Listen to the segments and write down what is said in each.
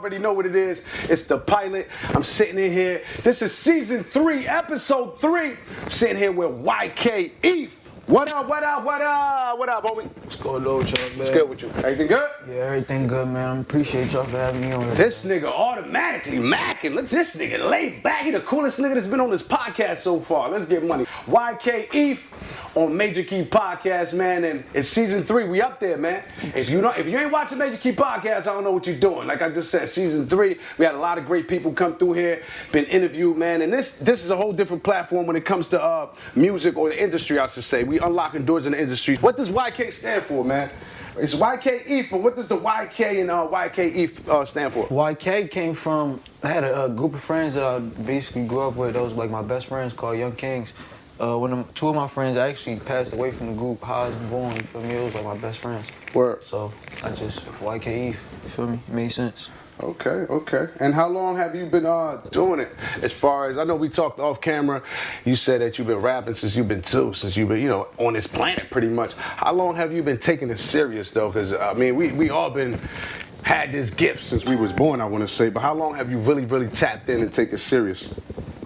already know what it is. It's the pilot. I'm sitting in here. This is season 3, episode 3. Sitting here with EIF. What up, homie? What's going on with y'all, man? What's good with you? Everything good? Yeah, everything good, man. I appreciate y'all for having me on here. This nigga automatically macking. Look, this nigga laid back. He the coolest nigga that's been on this podcast so far. Let's get money. EIF on Major Key Podcast, man, and it's season 3. We up there, man. If you ain't watching Major Key Podcast, I don't know what you're doing. Like I just said, season 3. We had a lot of great people come through here, been interviewed, man, and this is a whole different platform when it comes to music or the industry, I should say. We unlocking doors in the industry. What does YK stand for, man? It's YKE, but what does the YK and YKE stand for? YK came from, I had a group of friends that I basically grew up with. Those were like my best friends called Young Kings. When two of my friends actually passed away from the group, Haas and Vaughn, you feel me? It was like my best friends. Word. So I just, YKE, you feel me? It made sense. Okay. And how long have you been doing it? As far as, I know we talked off camera, you said that you've been rapping since you've been 2, since you've been, on this planet pretty much. How long have you been taking it serious though? Because, we all had this gift since we was born, I want to say, but how long have you really tapped in and taken it serious?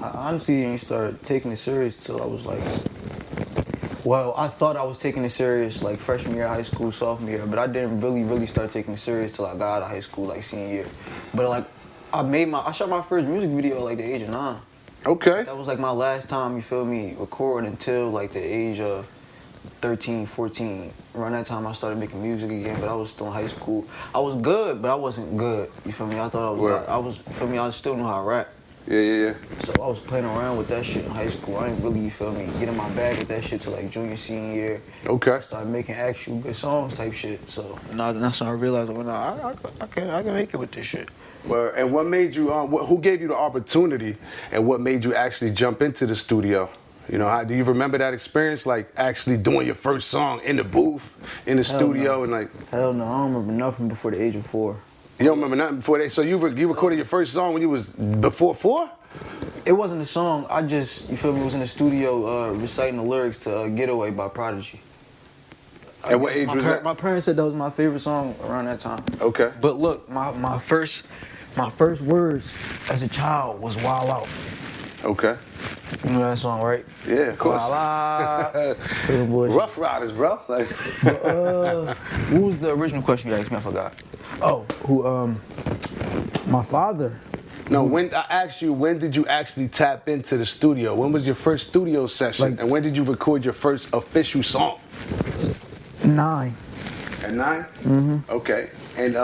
I honestly didn't start taking it serious till I was like, well, I thought I was taking it serious like freshman year of high school, sophomore year, but I didn't really start taking it serious till I got out of high school, like senior year. But like, I shot my first music video at like the age of 9. Okay. That was like my last time, you feel me, recording until like the age of 13, 14. Around that time I started making music again, but I was still in high school. I was good, but I wasn't good, you feel me? I thought you feel me, I still knew how to rap. Yeah. So I was playing around with that shit in high school. I didn't really, you feel me, get in my bag with that shit till like junior, senior year. Okay. I started making actual good songs type shit. So that's how I realized, I can make it with this shit. Well, and what made you, who gave you the opportunity and what made you actually jump into the studio? Do you remember that experience, like actually doing your first song in the booth, in the studio, and like? Hell no, I don't remember nothing before the age of 4. You don't remember nothing before that? So you recorded your first song when you was before 4? It wasn't a song. I just, you feel me, was in the studio reciting the lyrics to Getaway by Prodigy. At what age was that? My parents said that was my favorite song around that time. Okay. But look, my first words as a child was Wild Out. Okay. You know that song, right? Yeah, of course. Wild Out. Rough Riders, bro. Like. What was the original question you asked me? I forgot. Oh, my father. No, when I asked you, when did you actually tap into the studio? When was your first studio session? And when did you record your first official song? 9. At 9? Mm-hmm. Okay. And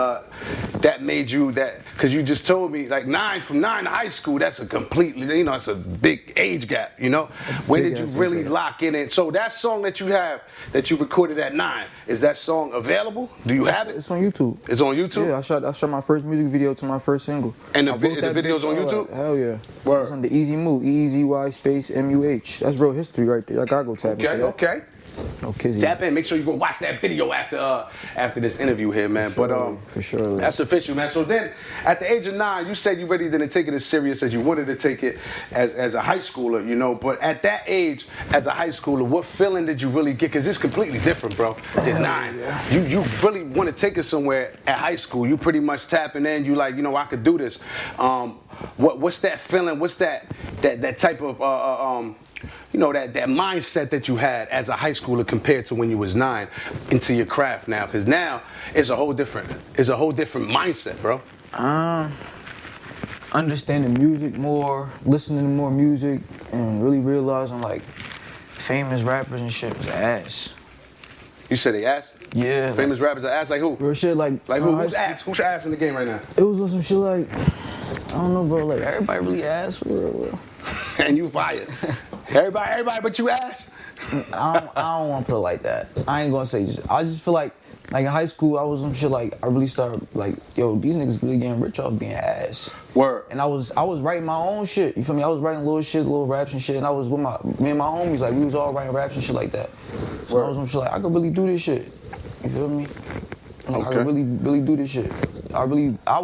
that made you because you just told me, like, from 9 to high school, that's a completely, it's a big age gap, When did you really lock in it? So that song that you have, that you recorded at 9, is that song available? Do you have it? It's on YouTube. It's on YouTube? Yeah, I shot my first music video to my first single. And the video's on YouTube? Hell yeah. Word. It's on the Easy Move, EEZY space MUH. That's real history right there. I gotta go tap into that. Okay. No kizzy. Tap in. Make sure you go watch that video after this interview here, man. For sure. That's official, man. So then, at the age of 9, you said you really didn't take it as serious as you wanted to take it as a high schooler, But at that age, as a high schooler, what feeling did you really get? Because it's completely different, bro. Than 9. Yeah. You really want to take it somewhere at high school. You pretty much tapping in. You like, I could do this. What's that feeling? What's that type of that mindset that you had as a high schooler compared to when you was 9 into your craft now? Because now it's a whole different mindset, bro. Understanding music more, listening to more music, and really realizing like famous rappers and shit was ass. You said they ass? Yeah. Famous rappers are ass? Like who? Real shit like who's ass? Who's ass in the game right now? It was some shit like, I don't know, bro. Like everybody really ass for real. And you fired. Everybody but you ass? I don't want to put it like that. I ain't gonna say I just feel like in high school I was some shit like I really started like, yo, these niggas really getting rich off being ass. Word. And I was writing my own shit. You feel me? I was writing little raps and shit, and I was with me and my homies, like we was all writing raps and shit like that. So I was some shit like I could really do this shit. You feel me? Like, I could really do this shit. I realized I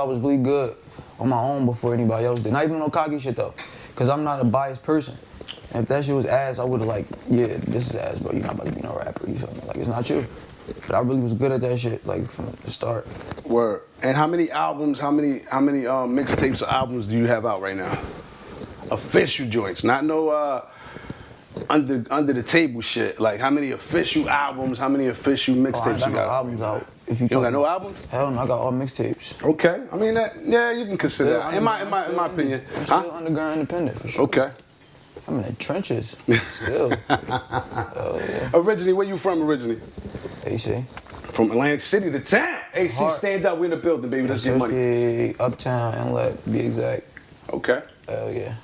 was really good on my own before anybody else did. Not even no cocky shit though, because I'm not a biased person. And if that shit was ass, I would have like, yeah, this is ass, bro. You're not about to be no rapper. You feel me? Like, it's not you. But I really was good at that shit, like from the start. Word. And how many albums, how many mixtapes or albums do you have out right now? Official joints, not no under the table shit. Like how many official albums, how many official mixtapes you got? No albums out. If you don't got no albums? Hell no, I got all mixtapes. Okay, I mean that. Yeah, you can consider that. In my opinion, I'm still underground independent for sure. Okay. I'm in the trenches still. Yeah. Originally, where you from originally? AC. From Atlantic City to town. AC, Heart. Stand up. We in the building, baby. Let's get money. Uptown, Inlet, be exact. Okay. Hell yeah.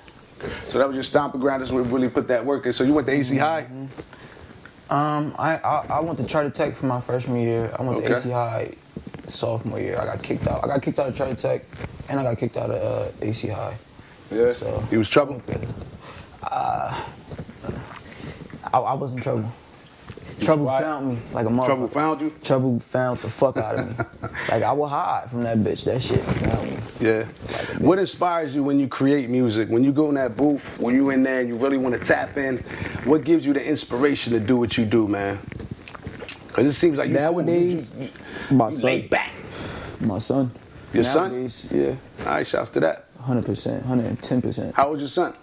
So that was your stomping ground. That's where we really put that work in. So you went to AC High? I went to Charter Tech for my freshman year. I went to AC High sophomore year. I got kicked out. I got kicked out of Charter Tech, and I got kicked out of AC High. Yeah. So you was trouble? I was in trouble. Trouble found me like a motherfucker. Trouble found you? Trouble found the fuck out of me. Like I was hide from that bitch. That shit found me. Yeah. What inspires you when you create music? When you go in that booth, when you in there and you really want to tap in, what gives you the inspiration to do what you do, man? Because it seems like you nowadays, you lay back. My son. Your nowadays, son? Yeah. All right, shouts to that. 100%, 110%. How old's your son?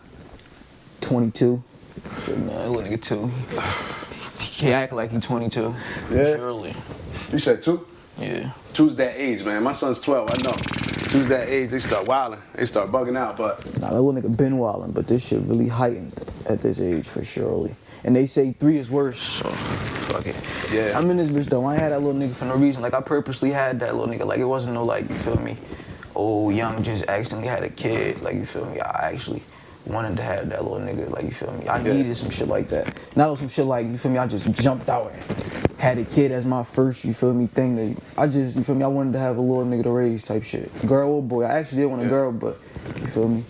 22. So, man, that little nigga too. He act like he 22. Yeah. Surely. You said 2? Yeah. 2's that age, man. My son's 12, I know. 2's that age, they start wilding. They start bugging out, but... Nah, that little nigga been wilding, but this shit really heightened at this age for surely. And they say 3 is worse, so fuck it. Yeah. I'm in this bitch though. I ain't had that little nigga for no reason. Like I purposely had that little nigga. Like it wasn't no like, you feel me? Oh, young just accidentally had a kid. Like you feel me? I actually wanted to have that little nigga. Like you feel me? I needed some shit like that. Not on some shit like, you feel me? I just jumped out and had a kid as my first, you feel me, thing. That I just, you feel me? I wanted to have a little nigga to raise type shit. Girl or boy. I actually did want a girl, but you feel me?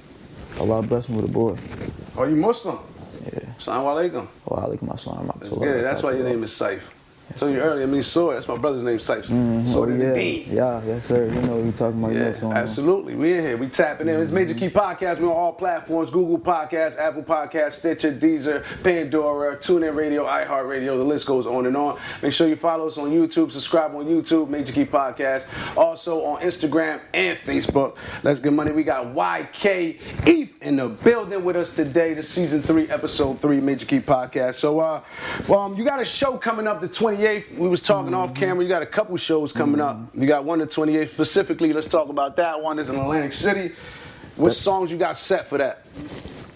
Allah bless me with a boy. Oh, you Muslim? Yeah. Assalamu alaikum. Wa alaikum assalam. Yeah, that's why your name is Saif. I told you earlier, I mean Sword. That's my brother's name, Saif. Sword of the Dean. Yeah, yes sir. You know what you talking about. Yeah, what's going absolutely. We in here. We tapping in. It's Major Key Podcast. We're on all platforms: Google Podcasts, Apple Podcasts, Stitcher, Deezer, Pandora, TuneIn Radio, iHeart Radio. The list goes on and on. Make sure you follow us on YouTube. Subscribe on YouTube, Major Key Podcast. Also on Instagram and Facebook. Let's get money. We got YK EIF in the building with us today. The season 3, episode 3, Major Key Podcast. So, you got a show coming up the 28th. We was talking off camera. You got a couple shows coming up. You got one the 28th specifically. Let's talk about that one. Is in Atlantic City. What songs you got set for that?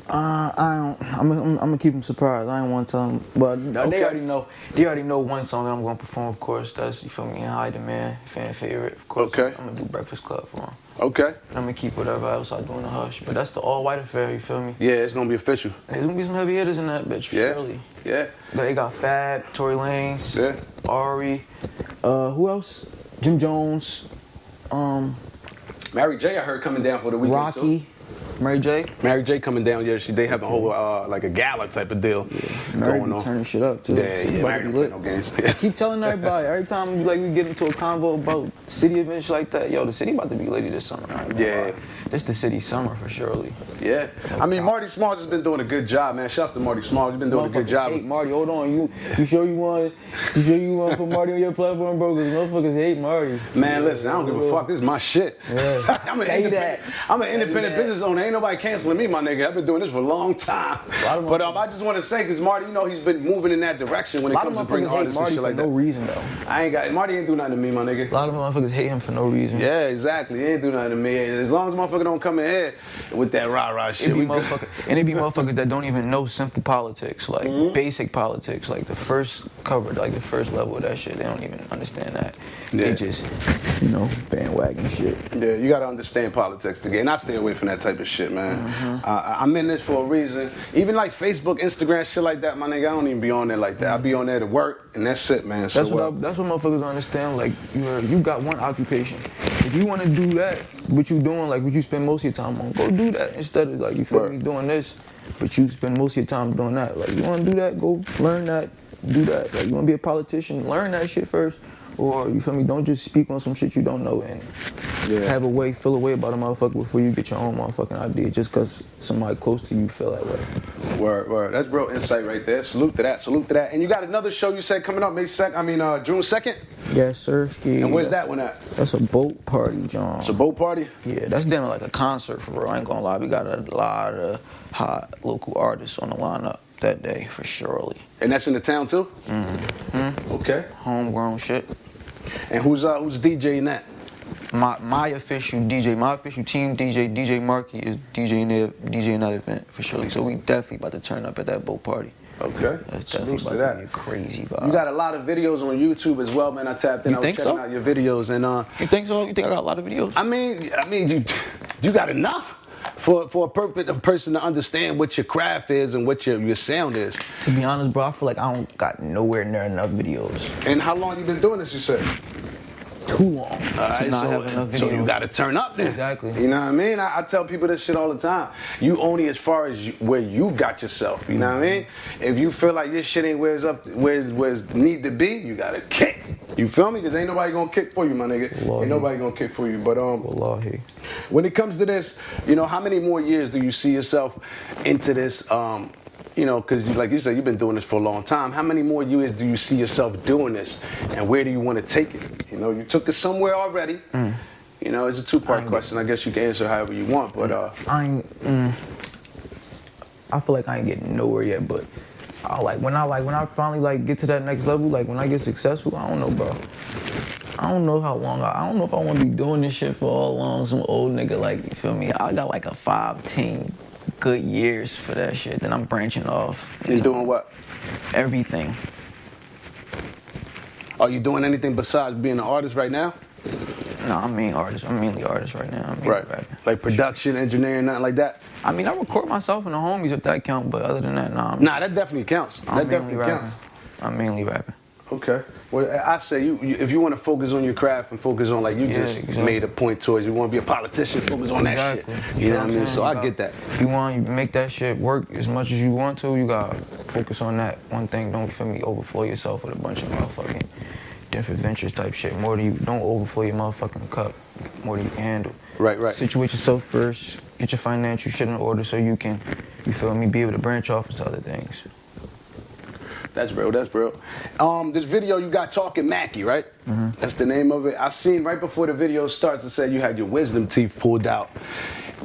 I'm gonna keep them surprised. I ain't want to tell them, but they already know. They already know one song that I'm gonna perform. Of course, that's, you feel me, in High Demand, fan favorite. Of course, Okay. I'm gonna do Breakfast Club for them. Okay. And I'm gonna keep whatever else I do in the hush. But that's the all white affair. You feel me? Yeah, it's gonna be official. There's gonna be some heavy hitters in that bitch. Yeah. Surely. Yeah. They got Fab, Tory Lanez, Yeah. Ari, who else? Jim Jones, Mary J, I heard coming down for the weekend. Rocky, too. Mary J. Mary J coming down. Yeah, they have a whole like a gala type of deal Mary going be on. turning shit up too. Yeah, She yeah. about Mary to be don't lit. play no games. I keep telling everybody every time we get into a convo about city events like that. Yo, the city about to be litty this summer. Yeah. This the city summer for surely. Yeah. I mean, Marty Smalls has been doing a good job, man. Shouts to Marty Smalls. You've been doing a good job. Hate Marty, hold on. You sure you want to put Marty on your platform, bro? Because motherfuckers hate Marty. Man, listen, I don't give a fuck. This is my shit. Yeah. I'm an independent business owner. Ain't nobody canceling me, my nigga. I've been doing this for a long time. But I just want to say, because Marty, you know, he's been moving in that direction when it comes to bringing artists and shit like that. No reason though. Marty ain't do nothing to me, my nigga. A lot of motherfuckers hate him for no reason. Yeah, exactly. He ain't do nothing to me. As long as motherfucker don't come in here with that rah-rah shit. It be motherfuckers that don't even know simple politics, like basic politics, like the first cover, like the first level of that shit. They don't even understand that. Yeah. They just, bandwagon shit. Yeah, you gotta understand politics to get, and I stay away from that type of shit, man. I'm in this for a reason. Even like Facebook, Instagram, shit like that, my nigga, I don't even be on there like that. I be on there to work, and that's it, man. That's what motherfuckers don't understand. Like, you got one occupation. If you want to do that, what you doing, like what you spend most of your time on, go do that instead of, like, you feel me, doing this, but you spend most of your time doing that. Like, you want to do that, go learn that, do that. Like, you want to be a politician, learn that shit first. or you feel me, don't just speak on some shit you don't know and feel a way about a motherfucker before you get your own motherfucking idea just because somebody close to you feel that way. Word. That's real insight right there. Salute to that. And you got another show you said coming up June 2nd? Yes, sir, Ski. And where's that one at? That's a boat party, John. It's a boat party? Yeah, that's damn like a concert for real. I ain't gonna lie. We got a lot of hot local artists on the lineup that day for surely. And that's in the town too? Mm-hmm. Okay. Homegrown shit. And who's DJing that? My official DJ, my official team DJ Markey is DJing that event for surely. So we definitely about to turn up at that boat party. Okay. That's definitely about to be a crazy vibe. You got a lot of videos on YouTube as well, man. I tapped in. I was checking out your videos, and you think so? You think I got a lot of videos? I mean, you got enough for a person to understand what your craft is and what your sound is. To be honest, bro, I feel like I don't got nowhere near enough videos. And how long you been doing this? You said too long to not have enough videos. So you got to turn up then. Exactly. You know what I mean? I tell people this shit all the time. You only as far as where you got yourself. You know what I mean? If you feel like your shit ain't where it's need to be, you got to kick. You feel me? Because ain't nobody going to kick for you, my nigga. Wallahi. Ain't nobody going to kick for you. But Wallahi. When it comes to this, how many more years do you see yourself into this? Because like you said, you've been doing this for a long time. How many more years do you see yourself doing this? And where do you want to take it? You took it somewhere already. It's a two-part question. I guess you can answer however you want, but I feel like I ain't getting nowhere yet, but when I finally get to that next level, when I get successful, I don't know, bro. I don't know how long. I don't know if I want to be doing this shit for all long. Some old nigga, you feel me? I got a 5-10 good years for that shit. Then I'm branching off. You doing what? Everything. Are you doing anything besides being an artist right now? No, I'm mainly artist right now. I'm right. Rapping. Like production, engineering, nothing like that? I record myself and the homies if that count, but other than that, nah. That definitely counts. That definitely counts. I'm mainly rapping. Okay. Well, I say if you want to focus on your craft and focus on made a point towards you want to be a politician, focus on that shit. You know what I mean? So I get that. If you want to make that shit work as much as you want to, you gotta focus on that one thing. Don't feel me overflow yourself with a bunch of motherfucking different ventures type shit. Don't overflow your motherfucking cup more than you can handle. Right. Situate yourself first. Get your financial shit in order so you can, be able to branch off into other things. That's real. This video you got Talking Mackie, right? Mm-hmm. That's the name of it. I seen right before the video starts, it said you had your wisdom teeth pulled out.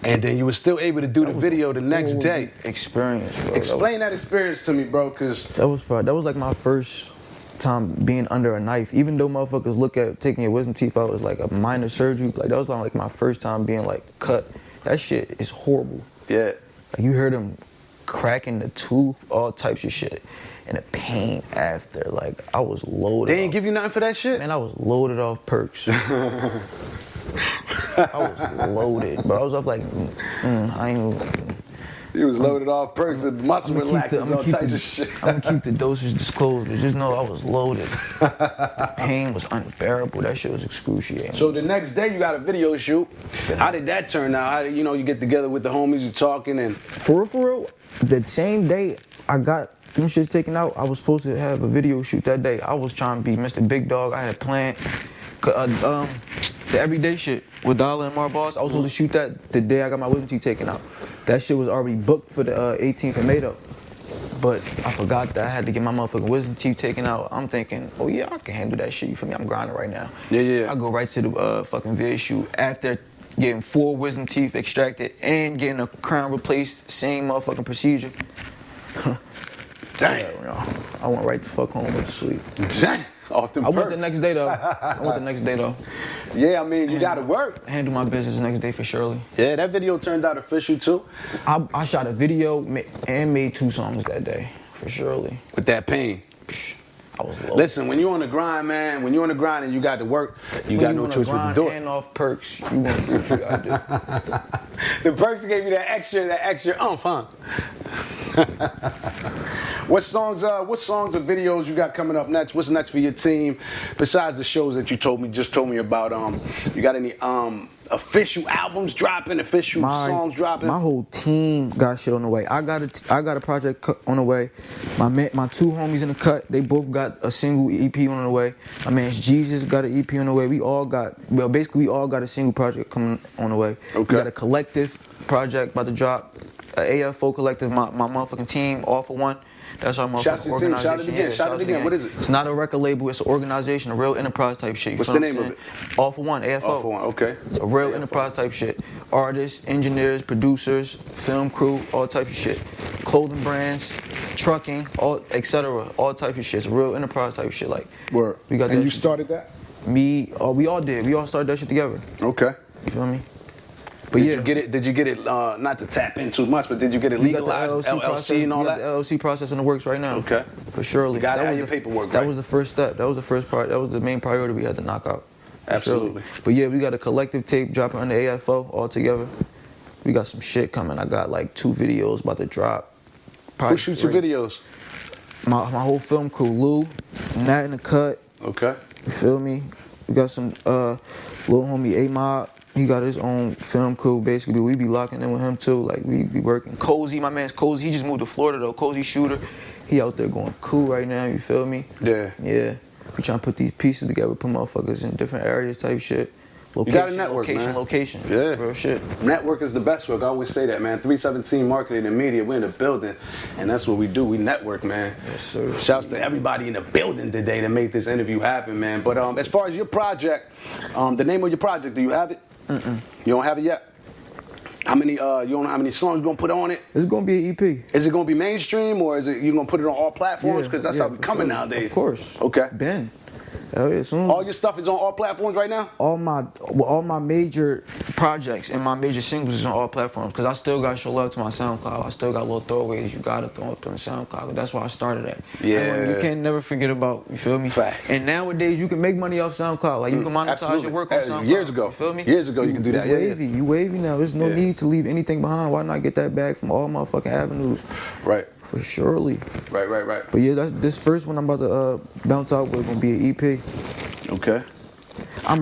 And then you were still able to do the video the next day. Experience, bro. Explain that experience to me, bro, because... That was like my first time being under a knife. Even though motherfuckers look at taking your wisdom teeth out as like a minor surgery, that was like my first time being cut. That shit is horrible. Yeah. You heard them cracking the tooth, all types of shit. And the pain after, I was loaded. They ain't give you nothing for that shit? Man, I was loaded off perks. I was loaded, bro. I was off I ain't... You was loaded off perks and muscle relaxers, all types of shit. I'm gonna keep the dosage disclosed, but just know I was loaded. The pain was unbearable. That shit was excruciating. So the next day you got a video shoot. How did that turn out? How did you get together with the homies, you talking and... For real, the same day I got them shits taken out, I was supposed to have a video shoot that day. I was trying to be Mr. Big Dog. I had a plan. The everyday shit with Dollar and Marboss, I was supposed to shoot that the day I got my wisdom teeth taken out. That shit was already booked for the 18th of May though. But I forgot that I had to get my motherfucking wisdom teeth taken out. I'm thinking, oh yeah, I can handle that shit. You feel me? I'm grinding right now. Yeah. I go right to the fucking video shoot after getting 4 wisdom teeth extracted and getting a crown replaced, same motherfucking procedure. Damn. I went right the fuck home with sleep. Off them I went the next day though. Yeah, you gotta work. Handle my business the next day for surely. Yeah, that video turned out official too. I shot a video and made 2 songs that day for surely. With that pain. I was low. Listen, when you on the grind, man, when you on the grind and you got to work, you got no choice but to do it. And off perks, you gonna do what you gotta do. The perks gave you that extra huh? What songs or videos you got coming up next? What's next for your team? Besides the shows that you just told me about, you got any official albums dropping, official songs dropping? My whole team got shit on the way. I got a project on the way. My two homies in the cut, they both got a single EP on the way. My man's Jesus got an EP on the way. We all got a single project coming on the way. Okay. We got a collective project about to drop. AFO collective, my motherfucking team, all for one. That's our motherfucking organization. Shout it again. What is it? It's not a record label. It's an organization, a real enterprise type shit. What's the name of it? All for one, AFO. All for one, okay. A real enterprise type shit. Artists, engineers, producers, film crew, all types of shit. Clothing brands, trucking, all etc. All types of shit. It's a real enterprise type shit. Like, word. We got and that you shit. Started that? We all did. We all started that shit together. Okay. You feel me? But Did you get it? Not to tap in too much, but did you get it legalized? LLC and all that. We got the LLC process in the works right now. Okay. For surely. You got to have your paperwork. That was the first step. That was the first part. That was the main priority we had to knock out. Absolutely. Surely. But yeah, we got a collective tape dropping under AFO all together. We got some shit coming. I got like 2 videos about to drop. Who shoots your videos? My whole film crew. Lou, Nat in the cut. Okay. You feel me? We got some little homie A-Mob. He got his own film crew, basically. We be locking in with him, too. Like, we be working. Cozy, my man's Cozy. He just moved to Florida, though. Cozy Shooter. He out there going cool right now, you feel me? Yeah. Yeah. We trying to put these pieces together, put motherfuckers in different areas type shit. Location, you got a network, location. Yeah. Real shit. Network is the best work. I always say that, man. 317 Marketing and Media. We're in the building, and that's what we do. We network, man. Yes, sir. Shouts to everybody in the building today to make this interview happen, man. But as far as your project, the name of your project, do you have it? Mm-mm. You don't have it yet? How many? You don't know how many songs you're gonna put on it? It's gonna be an EP. Is it gonna be mainstream, or is it you gonna put it on all platforms? Because that's how we coming sure. nowadays. Of course. Okay. Ben. Hell yeah, All your stuff is on all platforms right now? All my major projects and my major singles is on all platforms because I still got to show love to my SoundCloud. I still got little throwaways you got to throw up on the SoundCloud. That's why I started at. Yeah. You can't never forget about, you feel me? Facts. And nowadays you can make money off SoundCloud. Like you can monetize your work on SoundCloud. Years ago. You feel me? Years ago you can do that. Wavy. You wavy now. There's no need to leave anything behind. Why not get that back from all motherfucking avenues? Right. For surely. Right. But yeah, this first one I'm about to bounce out with gonna be an EP. Okay. I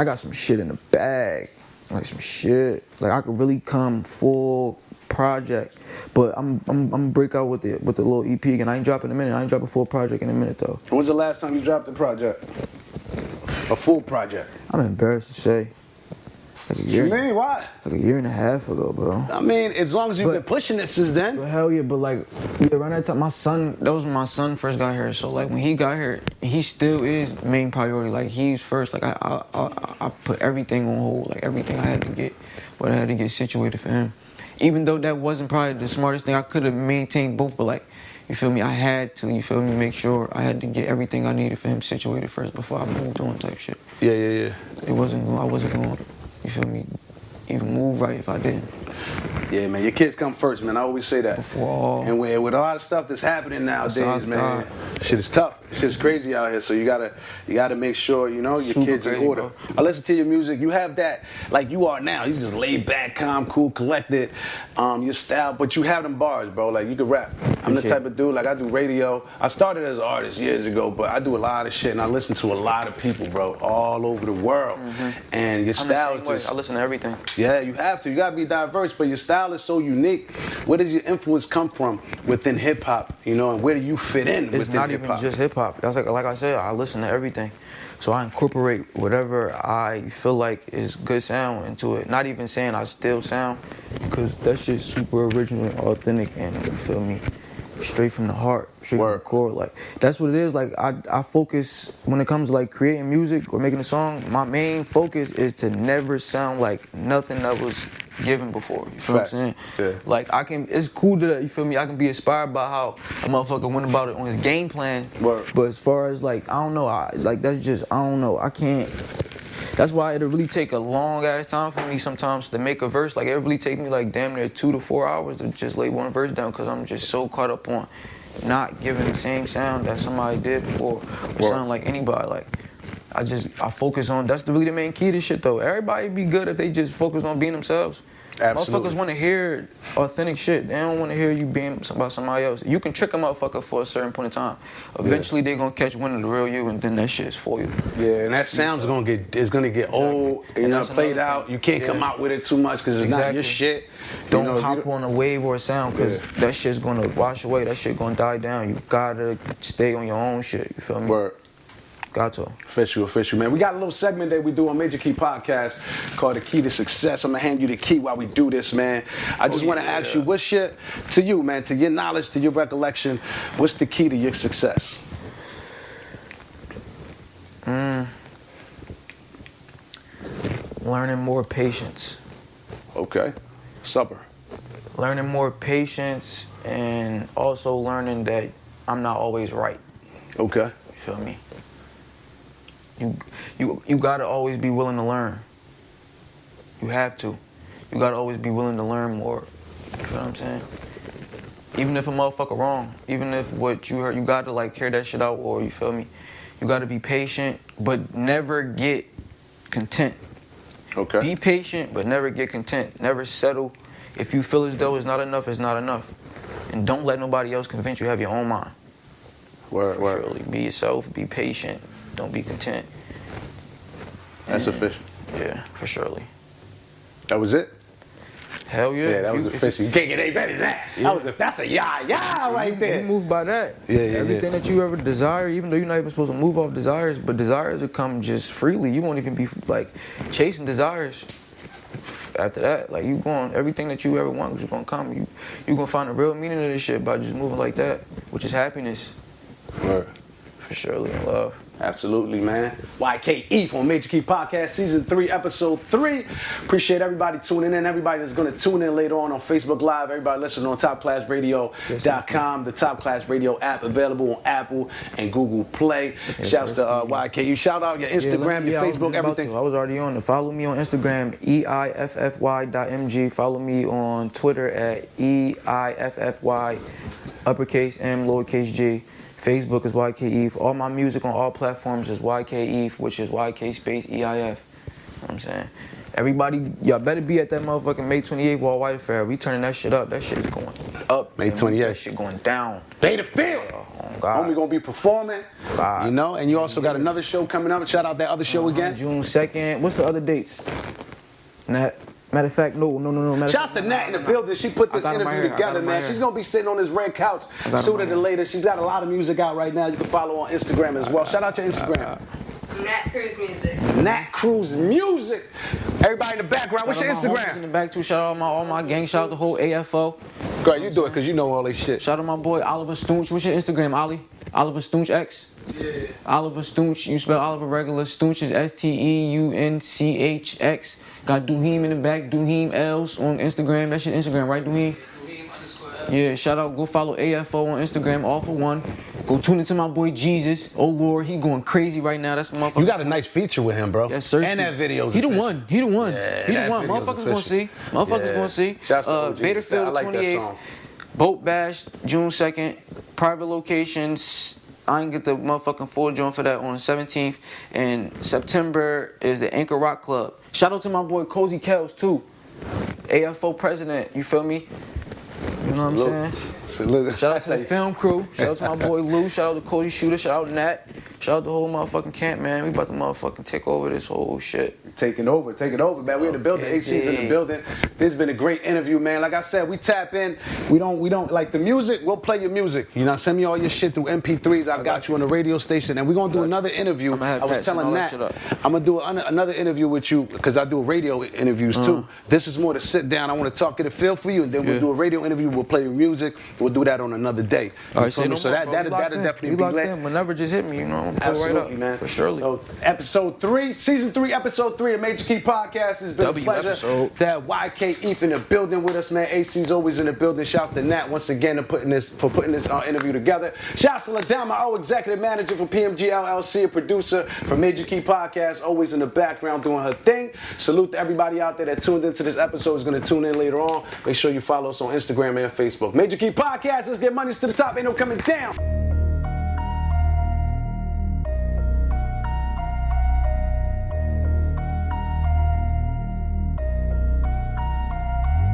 got some shit in the bag. Like some shit. Like I could really come full project. But I'm gonna break out with the little EP again. I ain't dropping in a minute. I ain't dropping a full project in a minute though. When's the last time you dropped a project? A full project? I'm embarrassed to say. Like a year. What you mean? Why? Like a year and a half ago, bro. I mean, as long as you've been pushing it since then. But hell yeah, but like, yeah, around that time, that was when my son first got here. So like, when he got here, he still is main priority. Like, he's first. Like, I put everything on hold. Like, everything I had to get situated for him. Even though that wasn't probably the smartest thing, I could have maintained both. But like, you feel me? I had to, you feel me, make sure I had to get everything I needed for him situated first before I moved on type shit. Yeah. I wasn't going, you feel me, even move right if I didn't. Yeah, man, your kids come first, man. I always say that. Before all. And with a lot of stuff that's happening nowadays, man, God. shit is tough. Shit's crazy out here. So you gotta make sure, you know, your Super kids crazy, in order. bro. I listen to your music. You have that like you are now. You just laid back, calm, cool, collected. Your style, but you have them bars, bro. Like you can rap. I'm the type of dude, like I do radio. I started as an artist years ago, but I do a lot of shit and I listen to a lot of people, bro, all over the world. Mm-hmm. And your style is just, I listen to everything. Yeah, you have to. You gotta be diverse, but your style is so unique. Where does your influence come from within hip hop? You know, and where do you fit in within hip hop? It's not even just hip hop. That's like I said, I listen to everything. So I incorporate whatever I feel like is good sound into it. Not even saying I still sound, because that shit's super original and authentic and, you feel me, straight from the heart, straight from the core. Like, that's what it is. Like, I focus, when it comes to like creating music or making a song, my main focus is to never sound like nothing that was given before. You feel what I'm saying? Yeah. Like, it's cool that, you feel me, I can be inspired by how a motherfucker went about it on his game plan. Word. But as far as like, I don't know, I don't know, I can't. That's why it'll really take a long ass time for me sometimes to make a verse. Like, it'll really take me like damn near 2 to 4 hours to just lay one verse down, because I'm just so caught up on not giving the same sound that somebody did before or sounding like anybody. Like, I focus on, that's really the main key to shit though. Everybody be good if they just focus on being themselves. Absolutely. Motherfuckers want to hear authentic shit. They don't want to hear you being about somebody else. You can trick a motherfucker for a certain point in time. Eventually, they're gonna catch wind of the real you, and then that shit is for you. Yeah, and that sound's gonna get old. You know, played out. You can't come out with it too much because it's not your shit. Don't hop on a wave or a sound because that shit's gonna wash away. That shit gonna die down. You gotta stay on your own shit. You feel me? Word. Got to. Official, man. We got a little segment that we do on Major Key Podcast called The Key to Success. I'm going to hand you the key while we do this, man. I just want to ask you, what's your, to you, man, to your knowledge, to your recollection, what's the key to your success? Learning more patience. Okay. Supper. Learning more patience and also learning that I'm not always right. Okay. You feel me? You gotta always be willing to learn. You have to. You gotta always be willing to learn more. You feel what I'm saying? Even if a motherfucker wrong, even if what you heard, you gotta like hear that shit out, or you feel me? You gotta be patient, but never get content. Okay. Be patient, but never get content. Never settle. If you feel as though it's not enough, it's not enough. And don't let nobody else convince you. Have your own mind. Word. Surely. Be yourself. Be patient. Don't be content. That's official. Yeah, for surely. That was it? Hell yeah. Yeah, that was official. You can't get any better than that. Yeah. That's a yah right there. You move by that. Yeah. Everything that you ever desire, even though you're not even supposed to move off desires, but desires will come just freely. You won't even be like chasing desires. After that, like everything that you ever want is gonna come. You gonna find the real meaning of this shit by just moving like that, which is happiness. Word. For surely in love. Absolutely, man. YKE on Major Key Podcast, Season 3, Episode 3. Appreciate everybody tuning in. Everybody that's going to tune in later on Facebook Live. Everybody listening on TopClassRadio.com. The Top Class Radio app available on Apple and Google Play. Shouts to YKE. Shout out your Instagram, your Facebook, everything. I was already on it. Follow me on Instagram, EIFFY.MG. Follow me on Twitter at EIFFY, uppercase M, lowercase G. Facebook is YKEF. All my music on all platforms is YKEF, which is YK space EIF. You know what I'm saying? Everybody, y'all better be at that motherfucking May 28th Wall White Affair. We turning that shit up. That shit is going up. May 28th. That shit going down. Beta Field. Oh, God. Homie gonna be performing. God. You know, and you also got another show coming up. Shout out that other show again. June 2nd. What's the other dates? Matter of fact, no. Shouts to Nat in the building. She put this interview together, man. She's going to be sitting on this red couch sooner than later. She's got a lot of music out right now. You can follow on Instagram as well. Shout out your Instagram. Nat Cruz Music. Nat Cruz Music. Everybody in the background, what's your Instagram? In the back too. Shout out all my gang. Shout out the whole AFO. Go ahead, you do it because you know all this shit. Shout out my boy Oliver Stoonch. What's your Instagram, Ollie? Oliver Stoonch X? Yeah. Oliver Stoonch. You spell Oliver regular. Stoonch is STEUNCHX. Got Duheem in the back. Duheem L's on Instagram. That's your Instagram, right, Duheem? Yeah, shout out. Go follow AFO on Instagram, all for one. Go tune into my boy Jesus. Oh, Lord, he going crazy right now. That's the motherfucker. You got a nice feature with him, bro. Yes, sir. And that video's He the official. one. He the one. Yeah, he the that one. video's Motherfuckers official. gonna see. Motherfuckers gonna see. Shouts to OG. Betafield I like that 28th. song. Boat Bash, June 2nd. Private locations. I ain't get the motherfucking full joint for that on the 17th. And September is the Anchor Rock Club. Shout out to my boy Cozy Kells, too. AFO president, you feel me? You know what I'm saying? Shout out to the film crew. Shout out to my boy Lou. Shout out to Cody Shooter. Shout out Nat. Shout out the whole motherfucking camp, man. We about to motherfucking take over this whole shit. Take it over, man. We in the building. AC's in the building. This has been a great interview, man. Like I said, we tap in. We don't like the music. We'll play your music. You know, send me all your shit through MP3s. I got you on the radio station, and we're gonna do another interview. I was telling Nat, I'm gonna do another interview with you because I do radio interviews too. This is more to sit down. I want to talk, get a feel for you, and then we'll do a radio interview. We'll play your music. We'll do that on another day. All right, so that'll definitely be lit. Whenever just hit me, you know. Absolutely, right up, man. For surely. So, Episode 3, Season 3, Episode 3 of Major Key Podcast. It's been a pleasure episode. to have YKE in the building with us, man. AC's always in the building. Shouts to Nat once again for putting this interview together. Shouts to Dama O, Executive Manager for PMG LLC, a producer for Major Key Podcast, always in the background doing her thing. Salute to everybody out there that tuned into this episode, is going to tune in later on. Make sure you follow us on Instagram and Facebook. Major Key Podcast, let's get money to the top. Ain't no coming down.